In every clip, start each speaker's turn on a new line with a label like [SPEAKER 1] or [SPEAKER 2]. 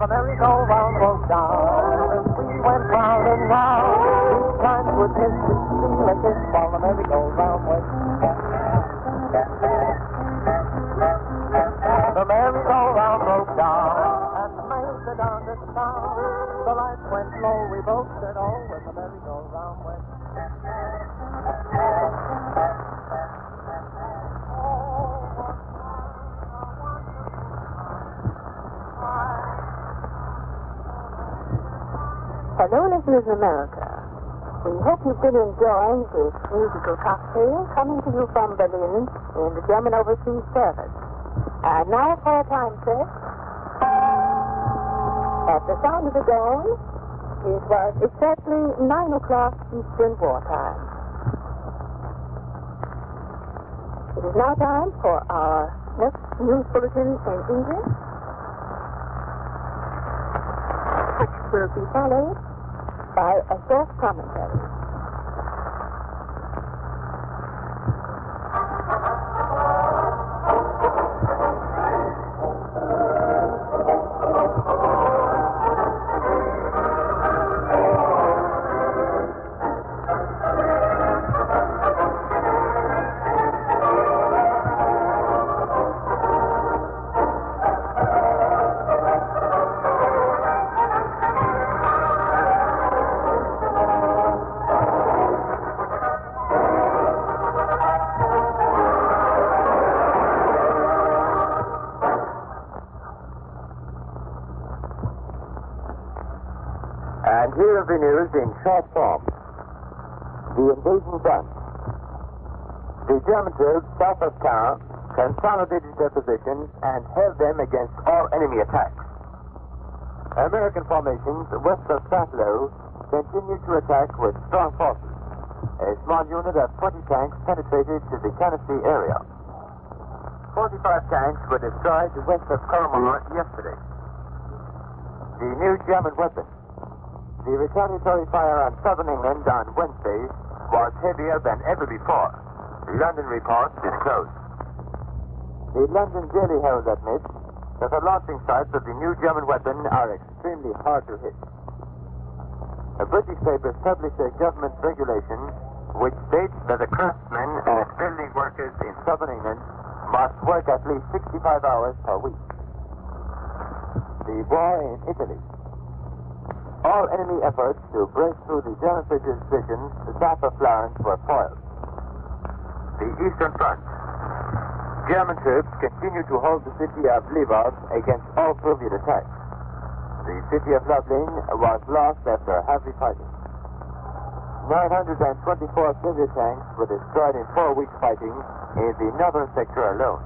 [SPEAKER 1] the merry-go-round broke down. We went round and round. Each time with his feel a kiss while the merry-go-round went. The merry-go-round broke down, and the man said down this town. The lights went low, we both said, oh, when the merry-go-round went.
[SPEAKER 2] Hello, listeners in America. We hope you've been enjoying this musical cocktail coming to you from Berlin in the German Overseas Service. And now for a time check. At the sound of the gong, it was exactly 9 o'clock Eastern Wartime. It is now time for our next news bulletin in English, which will be followed by a short commentary.
[SPEAKER 3] And here are the news in short form. The invasion done. The German troops south of Caen consolidated their positions and held them against all enemy attacks. American formations west of St. Lo continued to attack with strong forces. A small unit of 20 tanks penetrated to the Tennessee area. 45 tanks were destroyed west of Colombo yesterday. The new German weapon. The retaliatory fire on southern England on Wednesday was heavier than ever before. The London report disclosed. The London Daily Herald admits that the launching sites of the new German weapon are extremely hard to hit. A British paper published a government regulation which states that the craftsmen and building workers in southern England must work at least 65 hours per week. The war in Italy. All enemy efforts to break through the German positions south of Florence were foiled. The Eastern Front. German troops continue to hold the city of Lvov against all Soviet attacks. The city of Lublin was lost after heavy fighting. 924 Soviet tanks were destroyed in 4 weeks fighting in the northern sector alone.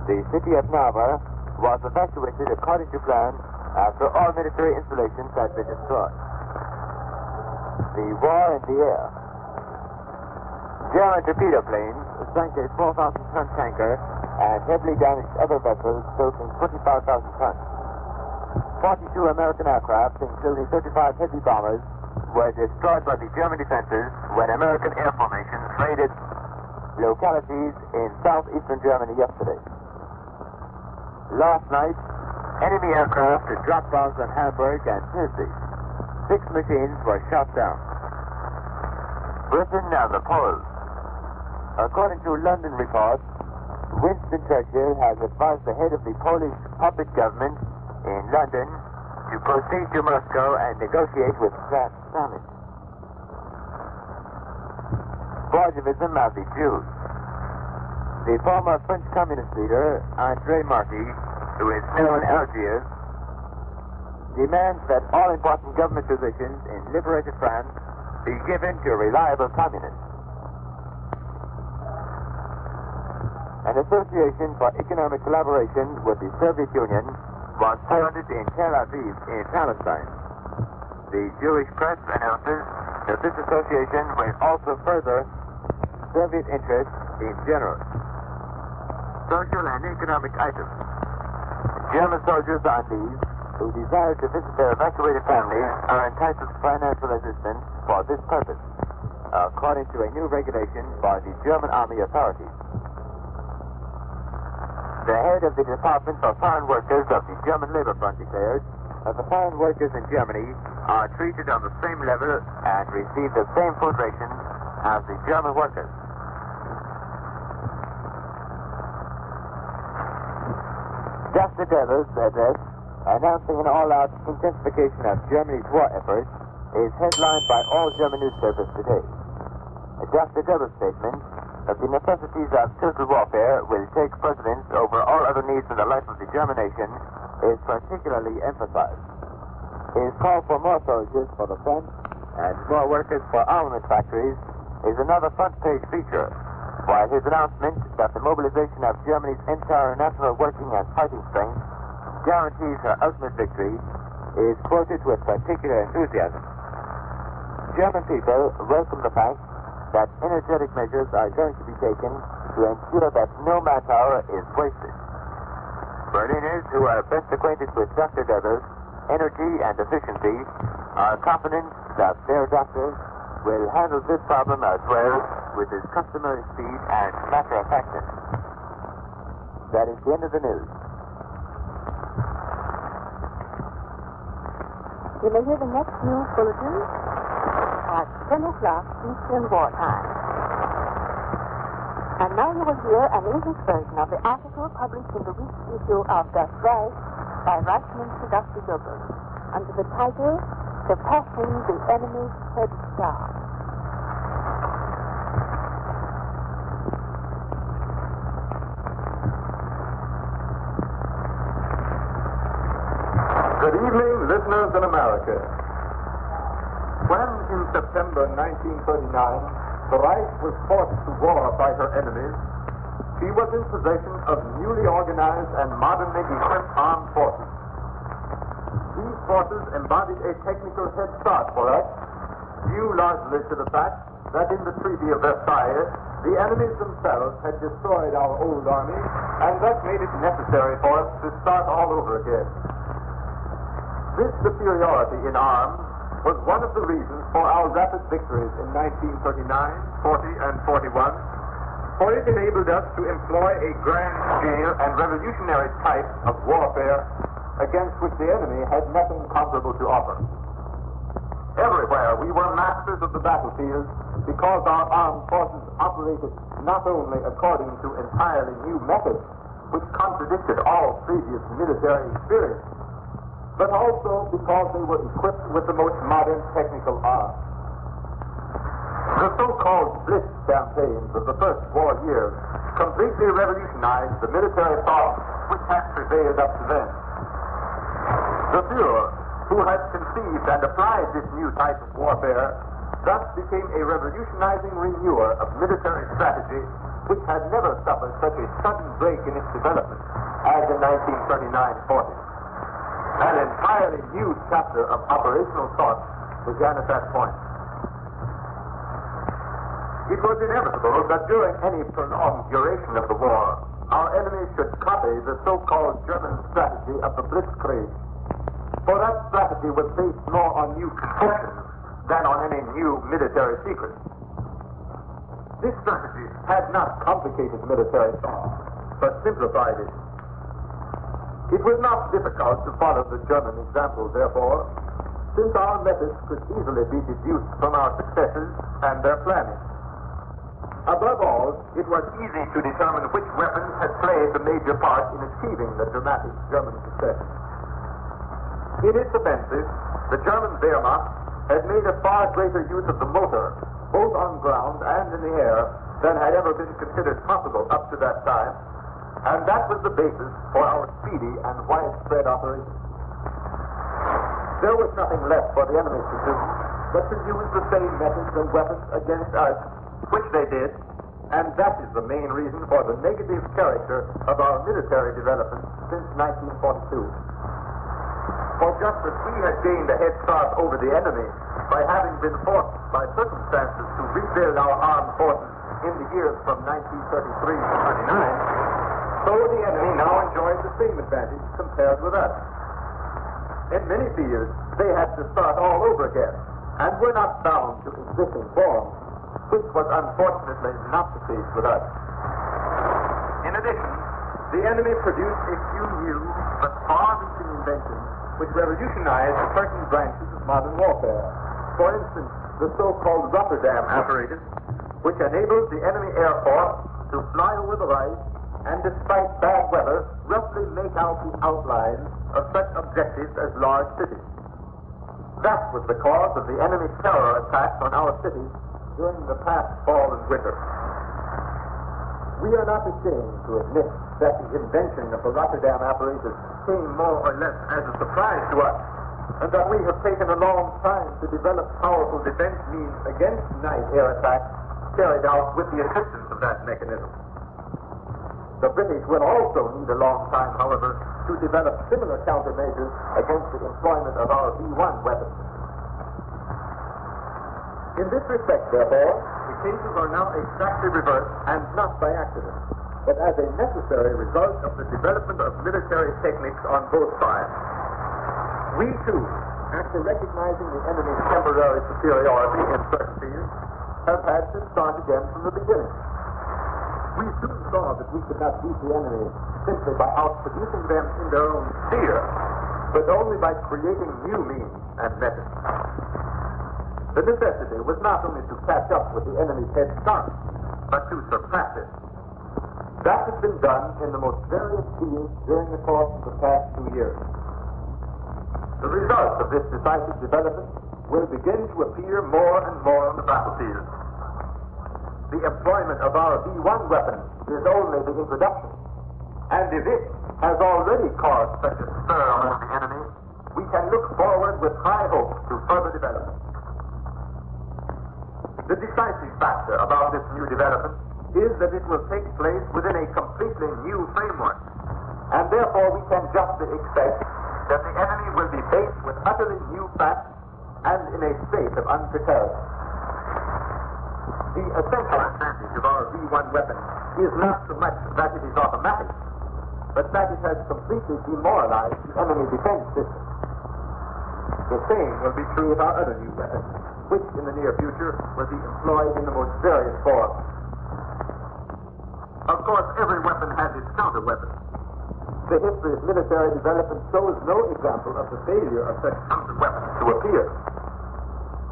[SPEAKER 3] The city of Narva was evacuated according to plan after all military installations had been destroyed. The war in the air. German torpedo planes sank a 4,000-ton tanker and heavily damaged other vessels totaling 25,000 tons. 42 American aircraft, including 35 heavy bombers, were destroyed by the German defenses when American air formations raided localities in southeastern Germany yesterday. Last night, enemy aircraft dropped bombs on Hamburg and Tennessee. 6 machines were shot down. Britain and the Poles. According to London reports, Winston Churchill has advised the head of the Polish puppet government in London to proceed to Moscow and negotiate with Stalin. Bolshevism of the Jews. The former French communist leader, André Marty, who is now in Algiers, demands that all important government positions in liberated France be given to reliable communists. An association for economic collaboration with the Soviet Union was founded in Tel Aviv in Palestine. The Jewish press announces that this association will also further Soviet interests in general. Social and economic items. German soldiers on leave who desire to visit their evacuated families are entitled to financial assistance for this purpose, according to a new regulation by the German Army authorities. the head of the Department for Foreign Workers of the German Labor Front declared that the foreign workers in Germany are treated on the same level and receive the same food rations as the German workers. Dr. Devil's address, announcing an all-out intensification of Germany's war efforts, is headlined by all German newspapers today. Dr. Devil's statement that the necessities of total warfare will take precedence over all other needs in the life of the German nation is particularly emphasized. His call for more soldiers for the front and more workers for armament factories is another front-page feature, while his announcement that the mobilization of Germany's entire national working and fighting strength guarantees her ultimate victory is quoted with particular enthusiasm. German people welcome the fact that energetic measures are going to be taken to ensure that no manpower is wasted. Berliners who are best acquainted with Dr. Devil's energy and efficiency are confident that their doctor will handle this problem as well with his customary speed and matter-of-factness. That is the end of the news.
[SPEAKER 2] You may hear the next news bulletin at 10 o'clock Eastern Wartime. And now you will hear an English version of the article published in the week's issue of Das Reich by Reichsminister Dr. Douglas under the title Surpassing the Enemy's Head Start.
[SPEAKER 4] Good evening, listeners in America. When, in September 1939, the Reich was forced to war by her enemies, she was in possession of newly organized and modernly equipped armed forces. These forces embodied a technical head start for us, due largely to the fact that in the Treaty of Versailles, the enemies themselves had destroyed our old army, and thus made it necessary for us to start all over again. This superiority in arms was one of the reasons for our rapid victories in 1939, 40, and 41, for it enabled us to employ a grand-scale and revolutionary type of warfare against which the enemy had nothing comparable to offer. Everywhere we were masters of the battlefield because our armed forces operated not only according to entirely new methods, which contradicted all previous military experience, but also because they were equipped with the most modern technical arms. The so-called Blitz campaigns of the first war years completely revolutionized the military thought which had prevailed up to then. The Führer, who had conceived and applied this new type of warfare, thus became a revolutionizing renewer of military strategy which had never suffered such a sudden break in its development as in 1939-40. An entirely new chapter of operational thought began at that point. It was inevitable that during any prolonged duration of the war, our enemies should copy the so-called German strategy of the Blitzkrieg. For that strategy was based more on new conceptions than on any new military secrets. This strategy had not complicated military thought, but simplified it. It was not difficult to follow the German example, therefore, since our methods could easily be deduced from our successes and their planning. Above all, it was easy to determine which weapons had played the major part in achieving the dramatic German success. In its offensive, the German Wehrmacht had made a far greater use of the motor, both on ground and in the air, than had ever been considered possible up to that time, and that was the basis for our speedy and widespread operations. There was nothing left for the enemy to do but to use the same methods and weapons against us, which they did, and that is the main reason for the negative character of our military development since 1942. For just as we had gained a head start over the enemy by having been forced by circumstances to rebuild our armed forces in the years from 1933 to 39, so the enemy now enjoys the same advantage compared with us. In many fields, they had to start all over again, and were not bound to existing forms, which was unfortunately not the case with us. In addition, the enemy produced a few new but far-reaching inventions which revolutionized certain branches of modern warfare. For instance, the so-called Rotterdam apparatus, which enables the enemy air force to fly over the Reich and, despite bad weather, roughly make out the outlines of such objectives as large cities. That was the cause of the enemy's terror attacks on our cities during the past fall and winter. We are not ashamed to admit that the invention of the Rotterdam apparatus came more or less as a surprise to us, and that we have taken a long time to develop powerful defense means against night air attacks carried out with the assistance of that mechanism. The British will also need a long time, however, to develop similar countermeasures against the employment of our V1 weapons. In this respect, therefore, the cases are now exactly reversed, and not by accident, but as a necessary result of the development of military techniques on both sides. We, too, after recognizing the enemy's temporary superiority in certain fields, have had to start again from the beginning. We soon saw that we could not beat the enemy simply by outproducing them in their own sphere, but only by creating new means and methods. The necessity was not only to catch up with the enemy's head start, but to surpass it. That has been done in the most various fields during the course of the past 2 years. The results of this decisive development will begin to appear more and more on the battlefield. The employment of our V1 weapons is only the introduction, and if it has already caused such a stir among the enemy, we can look forward with high hopes to further development. The decisive factor about this new development is that it will take place within a completely new framework, and therefore we can justly expect that the enemy will be faced with utterly new facts and in a state of unpreparedness. The essential advantage of our V1 weapon is not so much that it is automatic, but that it has completely demoralized the enemy defense system. The same will be true of our other new weapons, which in the near future will be employed in the most various forms. Of course, every weapon has its counter-weapon. The history of military development shows no example of the failure of such counter-weapons to appear.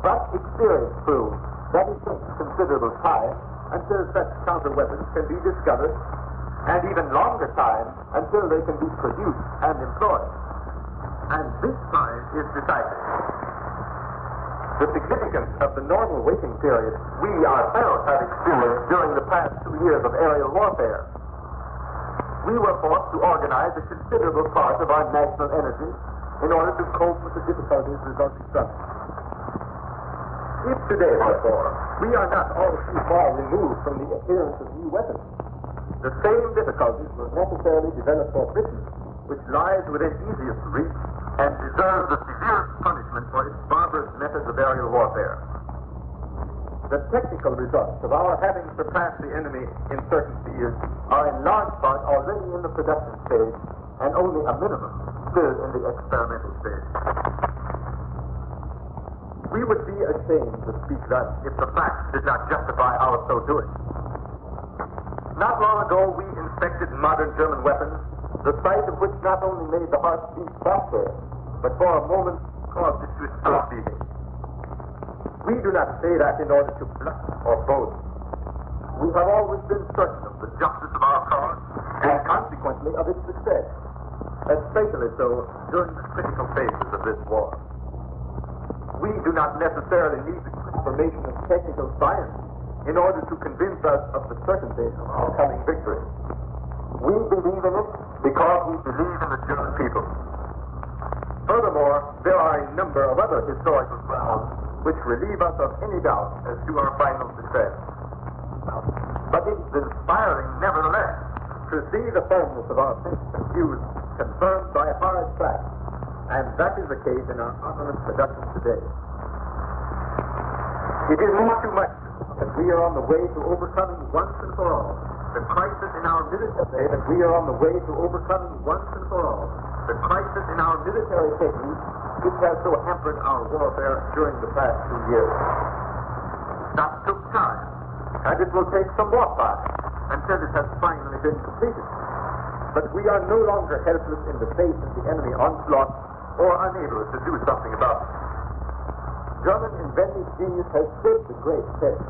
[SPEAKER 4] But experience proves that it takes considerable time until such counter-weapons can be discovered, and even longer time until they can be produced and employed. And this time is decisive. The significance of the normal waiting period we ourselves have experienced during the past 2 years of aerial warfare. We were forced to organize a considerable part of our national energy in order to cope with the difficulties resulting from it. If today, therefore, we are not all too far removed from the appearance of new weapons, the same difficulties will necessarily develop for Britain, which lies within easiest reach and deserves the severest punishment for its barbarous methods of aerial warfare. The technical results of our having surpassed the enemy in certain fields are in large part already in the production stage, and only a minimum still in the experimental stage. We would be ashamed to speak thus if the facts did not justify our so doing. Not long ago, we inspected modern German weapons, the sight of which not only made the heart beat faster, but for a moment caused it to stop beating. We do not say that in order to bluff or boast. We have always been certain of the justice of our cause, and consequently of its success, especially so during the critical phases of this war. We do not necessarily need the confirmation of technical science in order to convince us of the certainty of our coming victory. We believe in it because we believe in the German people. Furthermore, there are a number of other historical grounds which relieve us of any doubt as to our final success. But it is inspiring, nevertheless, to see the firmness of our thinking and views confirmed by hard facts, and that is the case in our armament production today. It is not too much that we are on the way to overcoming once and for all the crisis in our military, that we are on the way to overcoming once and for all the crisis in our military technique which has so hampered our warfare during the past 2 years. That took time, and it will take some more time until it has finally been completed. But we are no longer helpless in the face of the enemy onslaught or unable to do something about it. German inventive genius has stood the great test.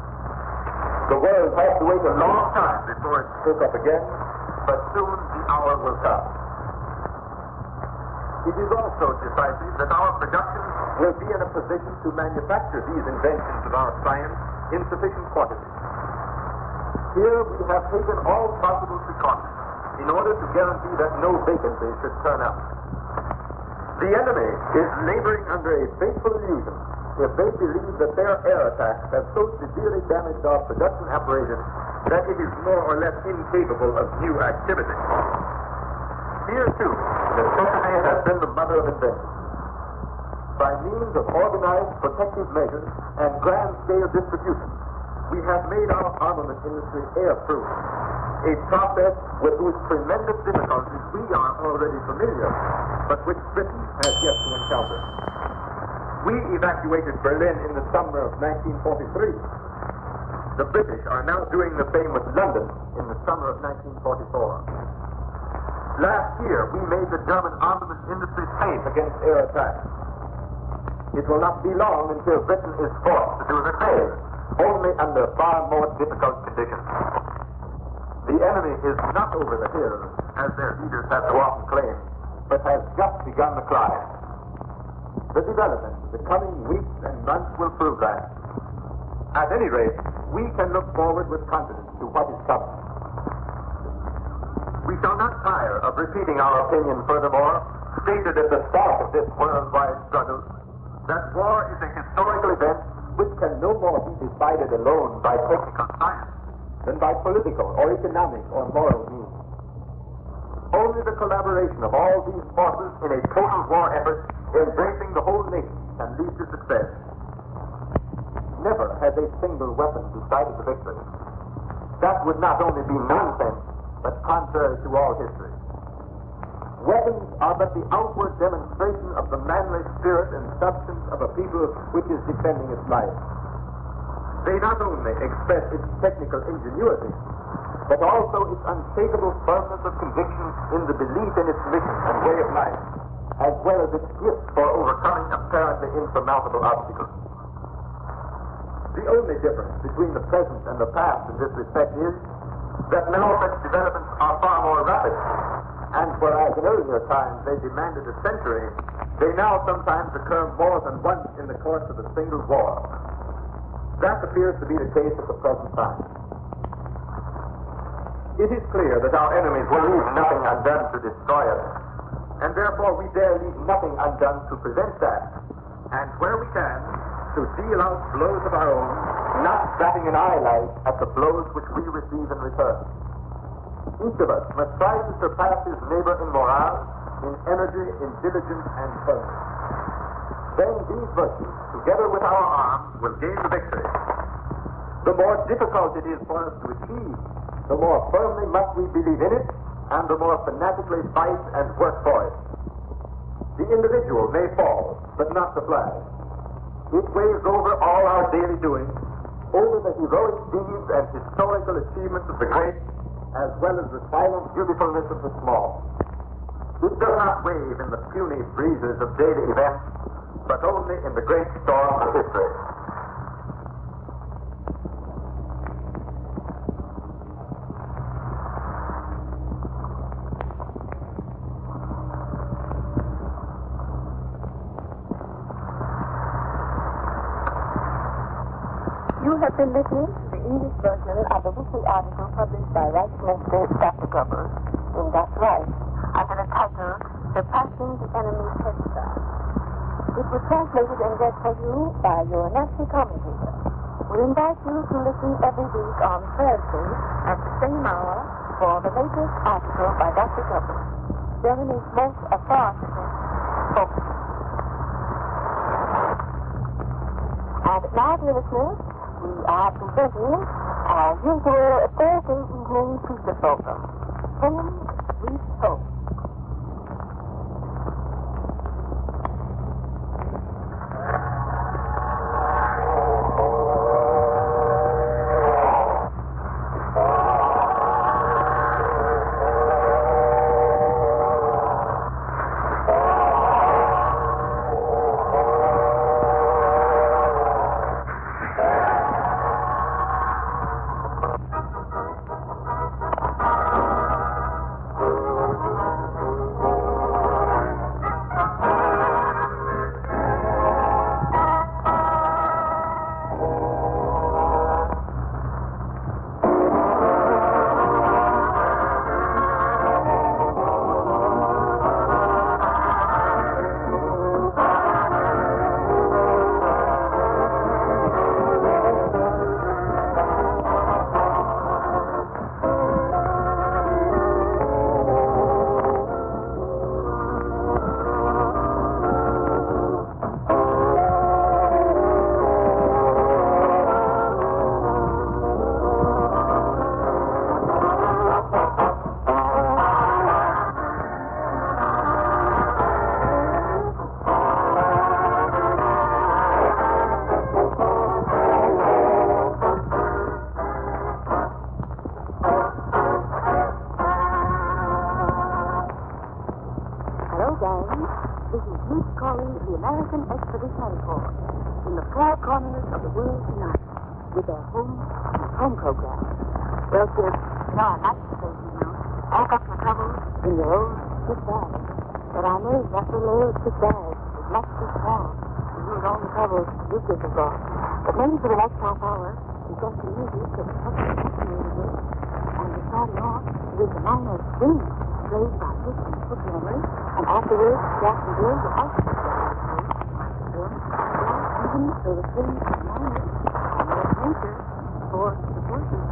[SPEAKER 4] The world has to wait a long time before it spoke up again, but soon the hour will come. It is also decisive that our production will be in a position to manufacture these inventions of our science in sufficient quantities. Here we have taken all possible precautions in order to guarantee that no vacancies should turn up. The enemy is laboring under a fateful illusion if they believe that their air attacks have so severely damaged our production apparatus that it is more or less incapable of new activity. Here, too, necessity has been the mother of invention. By means of organized protective measures and grand-scale distribution, we have made our armament industry airproof, a process with whose tremendous difficulties we are already familiar, but which Britain has yet to encounter. We evacuated Berlin in the summer of 1943. The British are now doing the same with London in the summer of 1944. Last year, we made the German armament industry safe against air attacks. It will not be long until Britain is forced to do the same, only under far more difficult conditions. The enemy is not over the hill, as their leaders have so often claimed, but has just begun the climb. The development of the coming weeks and months will prove that. At any rate, we can look forward with confidence to what is coming. We shall not tire of repeating our opinion furthermore, stated at the start of this worldwide struggle, that war is a historical event which can no more be decided alone by technical science than by political or economic or moral means. Only the collaboration of all these forces in a total war effort embracing the whole nation can lead to success. Never has a single weapon decided the victory. That would not only be nonsense, but contrary to all history. Weapons are but the outward demonstration of the manly spirit and substance of a people which is defending its life. They not only express its technical ingenuity, but also its unshakable firmness of conviction in the belief in its mission and way of life, as well as its gift for overcoming apparently insurmountable obstacles. The only difference between the present and the past in this respect is that now such developments are far more rapid, and whereas in earlier times they demanded a century, they now sometimes occur more than once in the course of a single war. That appears to be the case at the present time. It is clear that our enemies will leave nothing undone to destroy us, and therefore we dare leave nothing undone to prevent that, and where we can, to deal out blows of our own, not batting an eyelight at the blows which we receive in return. Each of us must try to surpass his neighbor in morale, in energy, in diligence, and firmness. Then these virtues, together with our arms, will gain the victory. The more difficult it is for us to achieve, the more firmly must we believe in it, and the more fanatically fight and work for it. The individual may fall, but not the flag. It waves over all our daily doings, over the heroic deeds and historical achievements of the great, as well as the silent beautifulness of the small. It does not wave in the puny breezes of daily events, but only in the great storm of history.
[SPEAKER 2] You have been listening to the English version of the weekly article published by Reichsminister Dr. Goebbels in Das Reich under the title Surpassing the Enemy's Headstone. It was translated and read for you by your national commentator. We invite you to listen every week on Thursday at the same hour for the latest article by Dr. Goebbels, Germany's most authoritative spokesman. And now, dear listeners, we are presenting our usual Thursday evening feature program, Home Sweet Home. This is Ruth calling the American Expeditionary Force in the far corners of the world tonight with their home program. Well, kids, I'd like to say, pack up your troubles in your old stick bag. But I know that little old stick bag is much too small to use all the troubles you kids have got. But maybe for the next half hour, we've got some music that's something fascinating with. And we're starting off with the minor swing played by Dick and Hook Henry, and afterwards, Jack and Bill will also play then, even though the swing is minor and more major for the forces.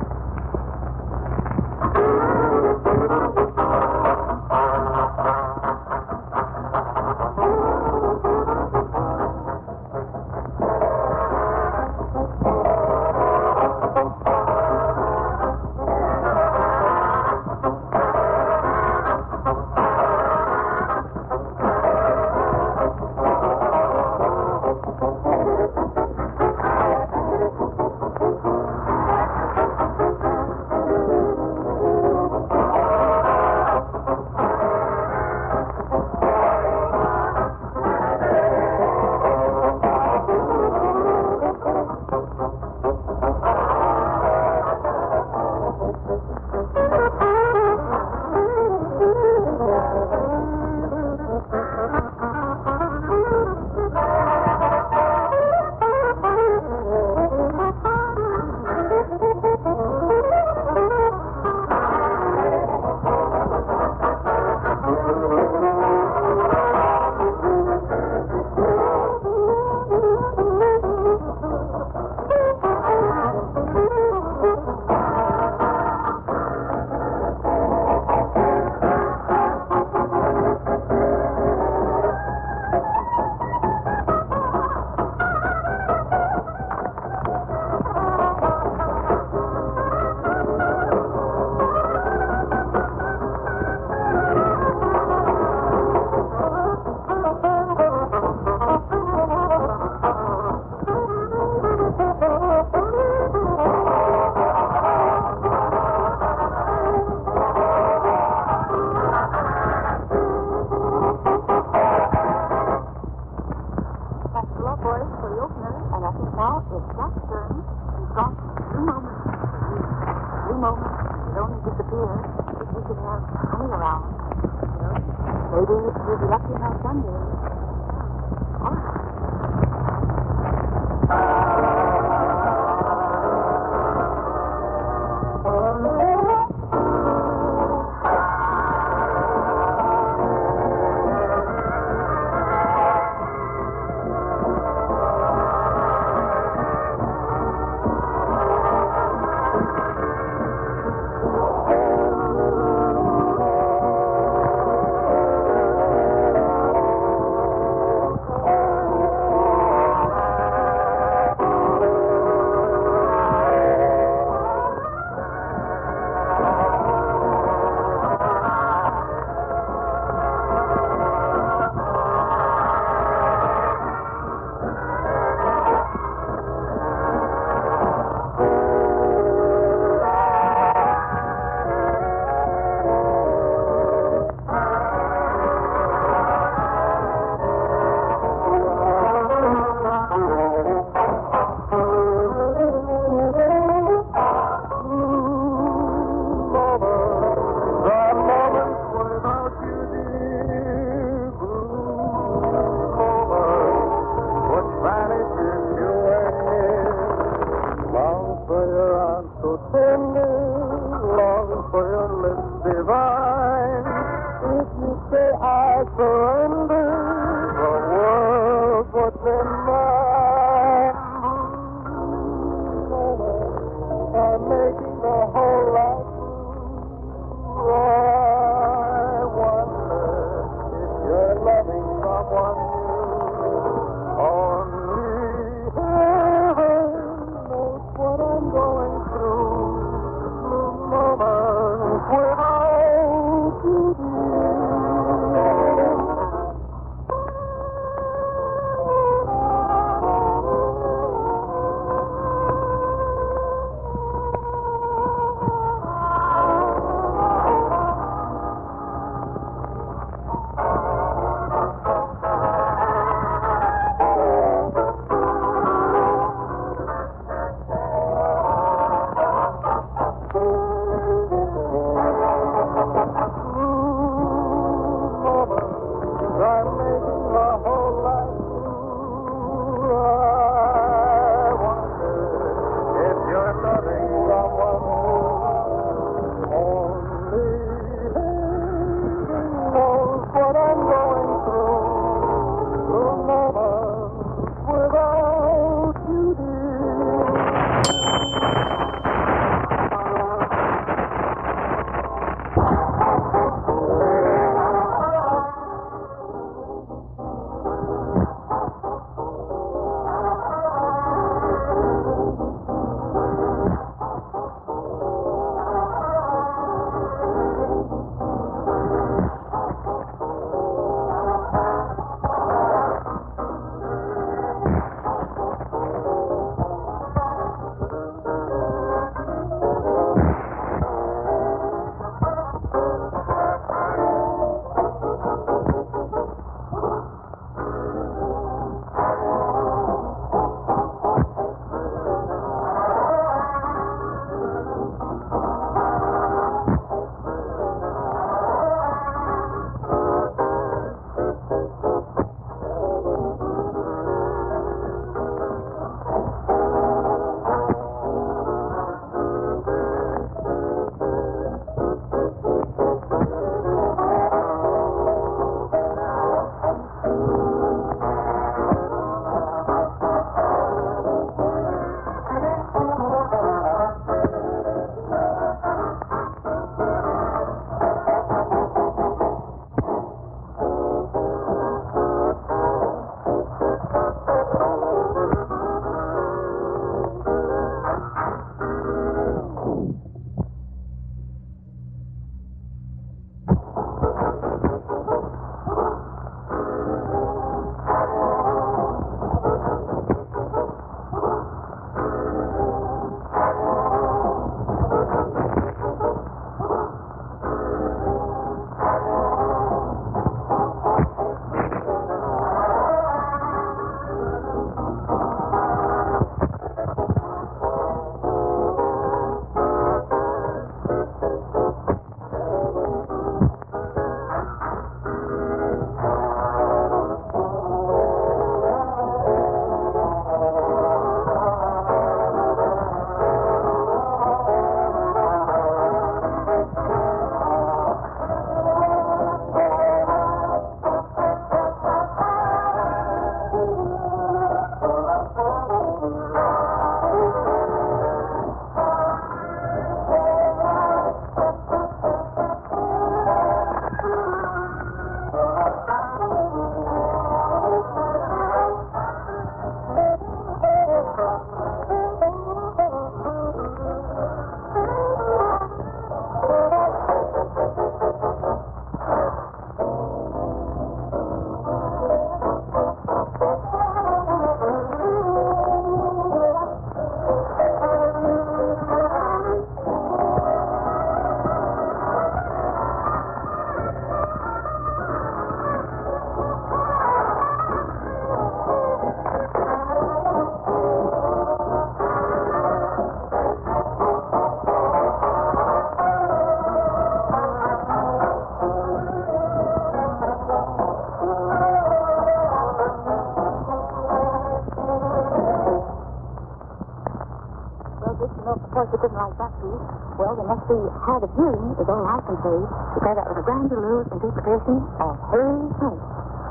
[SPEAKER 2] course, they didn't like that piece. Well, they must be hard of hearing, is all I can say, because that was a grand loose interpretation of Harry Tight.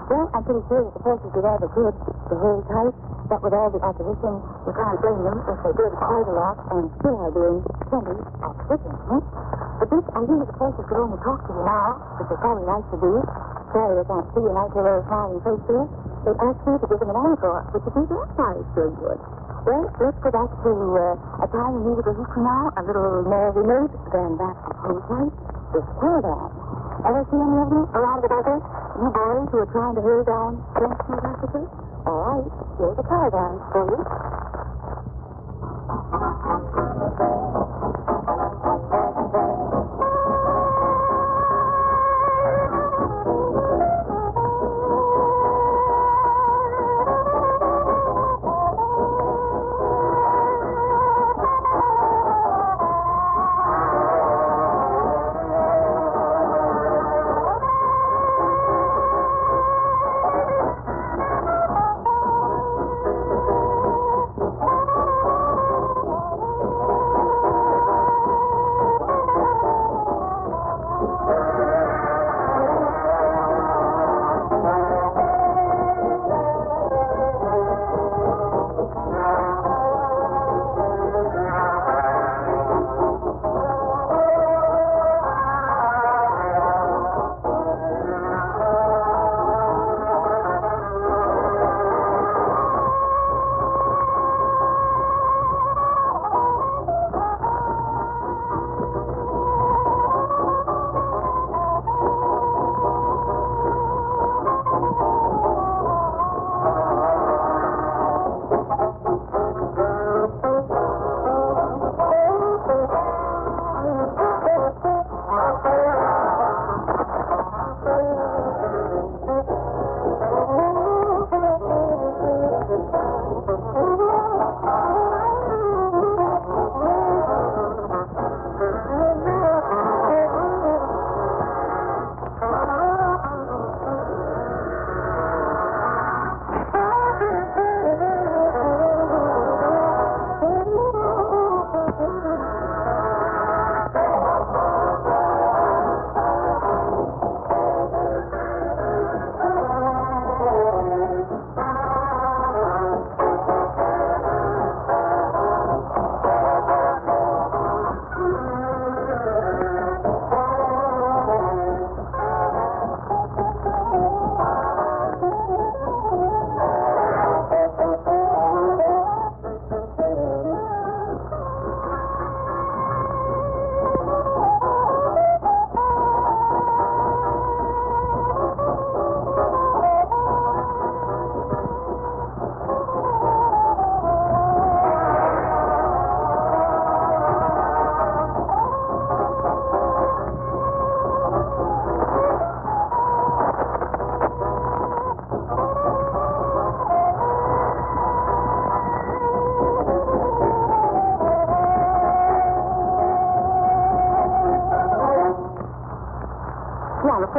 [SPEAKER 2] Well, I'm pretty sure that the forces did all they could to Harry Tight, but with all the opposition, we can't blame them if they did quite a lot and still are doing plenty of switching, But this, I hear the forces could only talk to you now, which is probably nice to do. Sorry they can't see you now till they're smiling face to you. They asked you to give them an encore, which would be their size very good. Well, let's go back to Italian musical history now, a little more remote than that of Harry Tight, the caravan. Ever see any of them around the desert? You boys who are trying to hurry down French North Africa? All right, here's a caravan for you.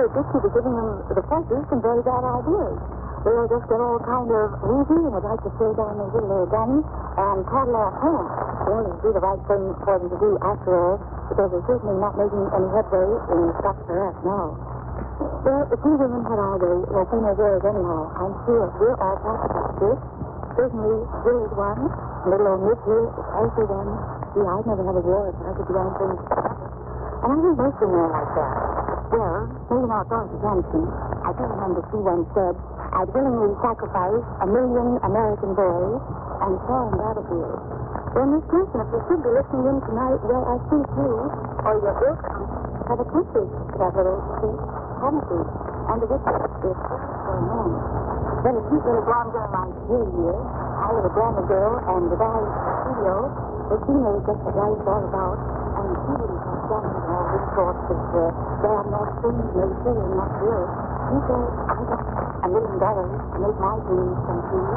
[SPEAKER 2] Dixie was giving them the forces some very bad ideas. They were just get all kind of woozy and would like to slow down their little guns and paddle off home. Well, it would be the right thing for them to do after all, because they're certainly not making any headway in the Scotch for us now. Well, the two women had all their female girls anyhow. I'm sure we're all practicing this. Certainly, Jill is one. Little old Nick here is also one. See, I'd never have a war if I could do anything. And I think most women are like that. Well, maybe not Dorothy Johnson. I do remember she once said, I'd willingly sacrifice 1,000,000 American boys and fall in battlefield. Well, Miss Johnson, if you should be listening in tonight, well, I think you, or your ilk, have a country that little state, haven't you? And the witness is first for a moment. Then a cute little blonde girl like Jill here, I have a glamour girl, and the guy in the studio, well, she knows just what life's all about, and she wouldn't come down and all this sort of damn North Streams, no silly, not real. She said, I got $1,000,000 to make my dreams come true.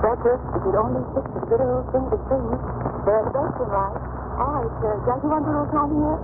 [SPEAKER 2] That's it, if you'd only stick to the good old simple things, they're the best in life. All right, Jack, you want a little time here?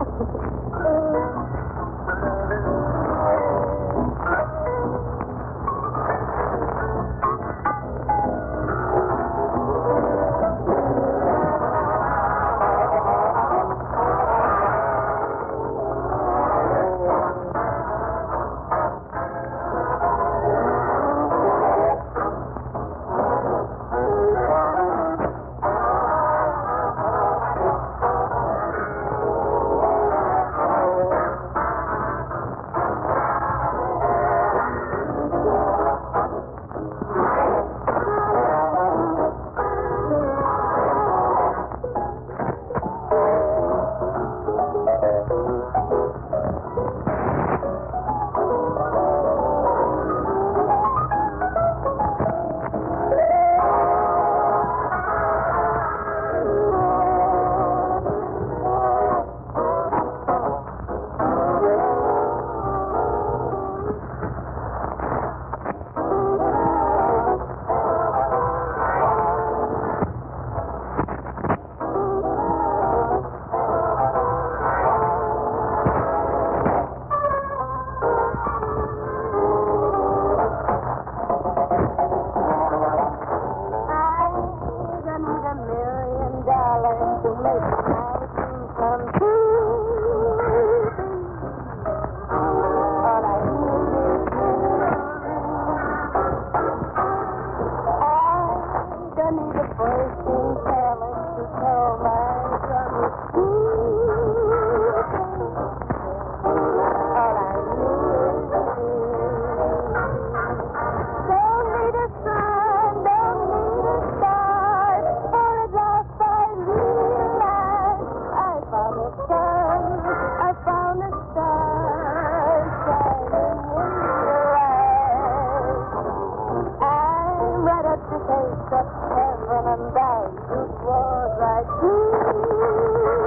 [SPEAKER 2] need a bursting talent to tell my troubles. All I need is don't need a sun, don't need a star. For at last I realize I found a sun, I found a star shining in your eyes. I'm right up to taste of heaven and back. It was like Tuesday.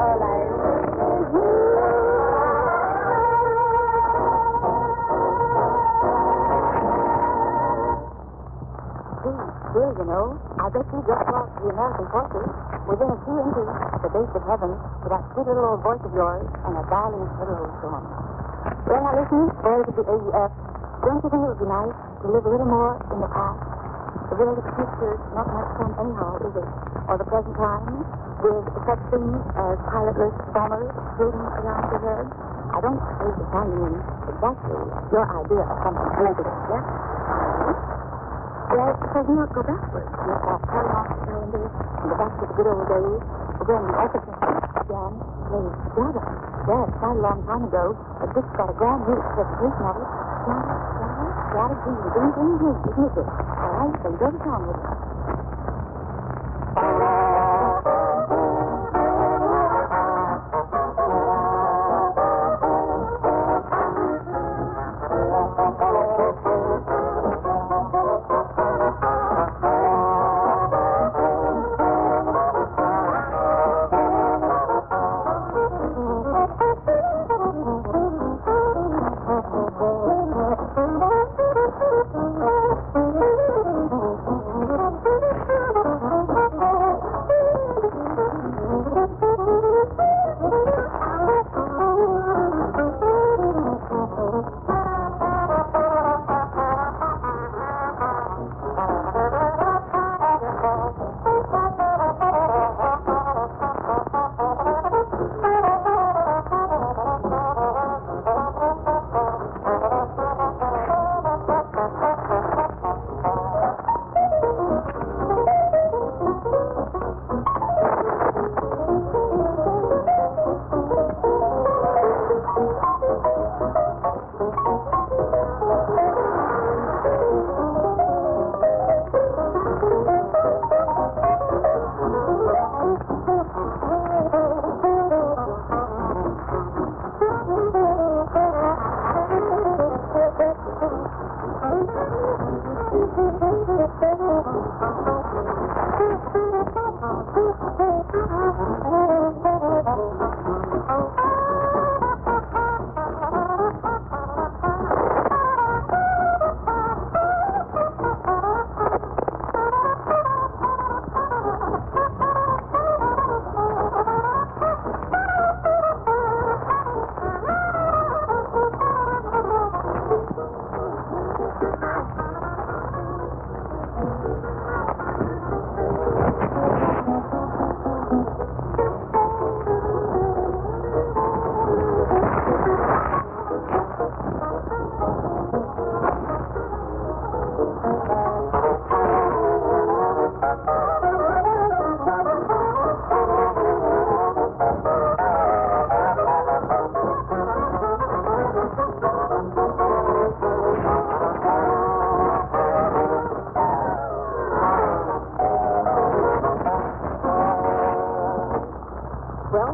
[SPEAKER 2] All I Bill, you know, I bet you just lost the American forces within a few inches of the base of heaven with that sweet little old voice of yours and a darling little old song. Well, now listen, boys of the AEF, don't you think it would be nice to live a little more in the past? The world of the future is not much fun anyhow, is it? Or the present time, with such things as pilotless bombers floating around your head? I don't suppose you're finding in exactly your idea of something related, yeah? Well, because you not go backwards. You start cutting off the calendar and go back to the good old days when the orchestra began playing Jada. Well, it's quite a long time ago, but this got a grand new interpretation of it. Jada, green, isn't it? All right, so go to town with it.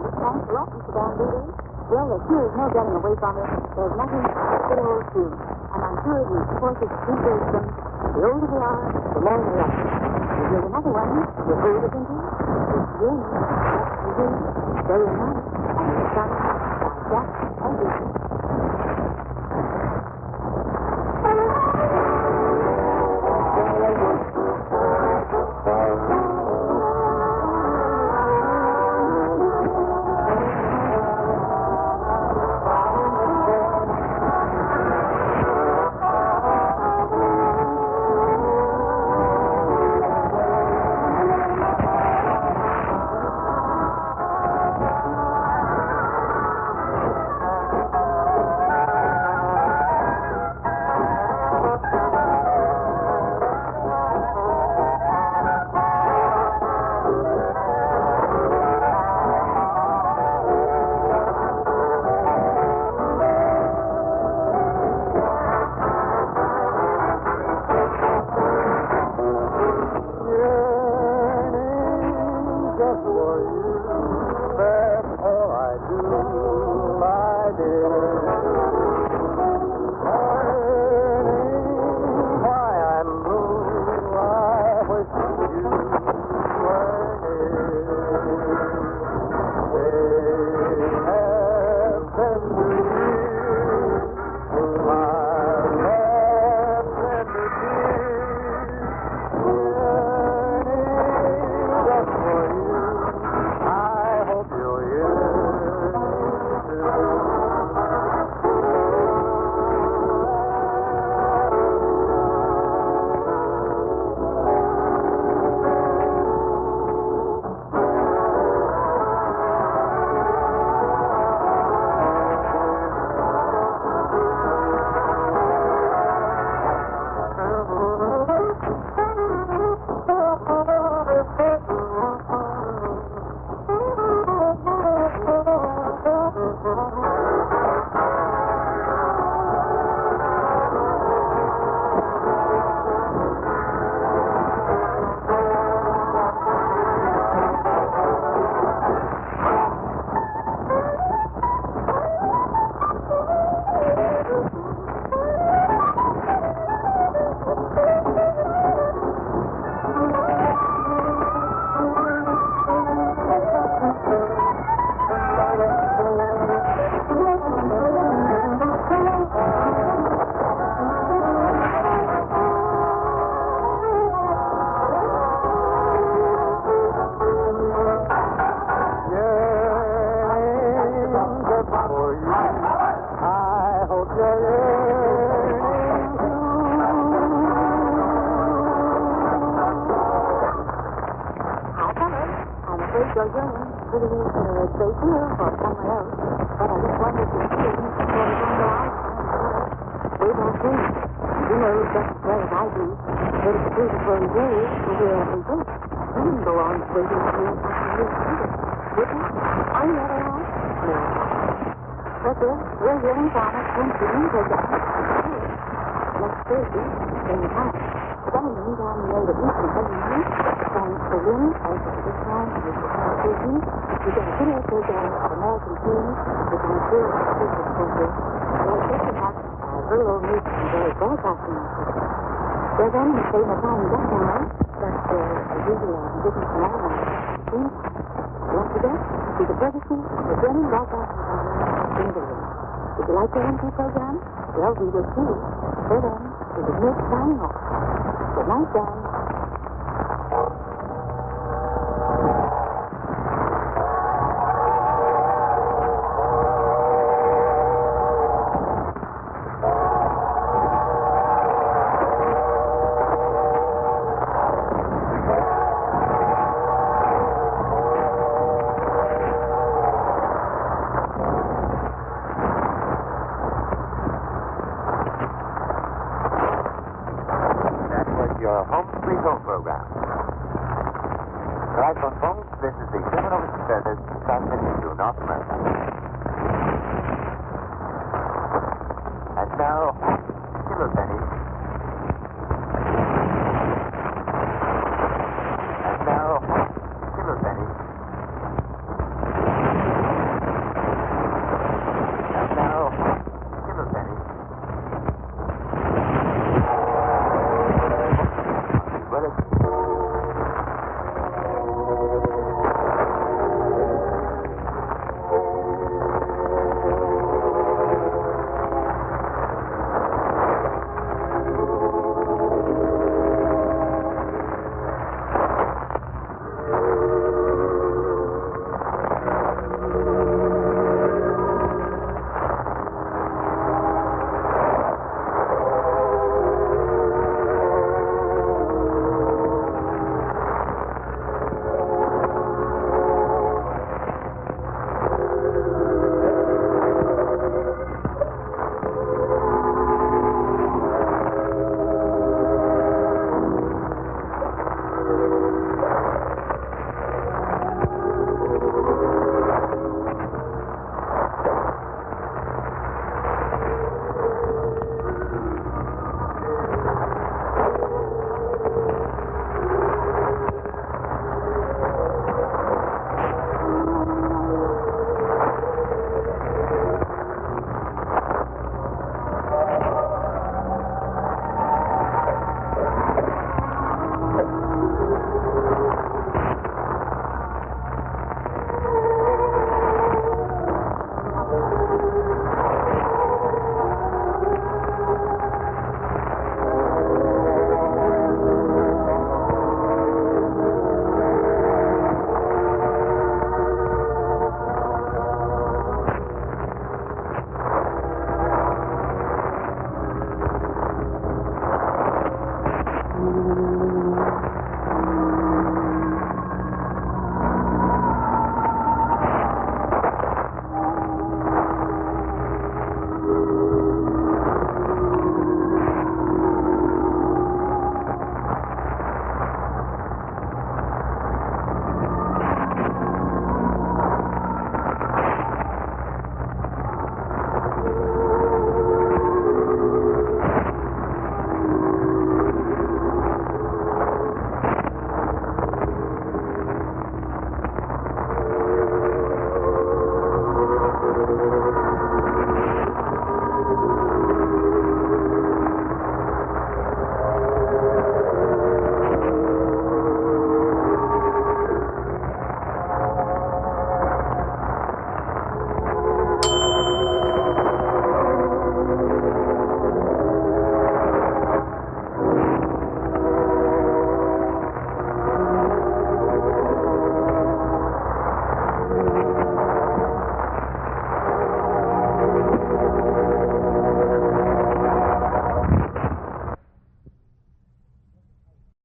[SPEAKER 2] Thanks a lot, Mr. Van Doody. Well, there sure is no getting away from it. There's nothing but good old tune. And I'm sure these horses appreciate them. The older they are, the more they love them. And here's another one. You're older than you. It's Jim. That's for you. Very nice. And it's done by Jack and Lucy. Bye.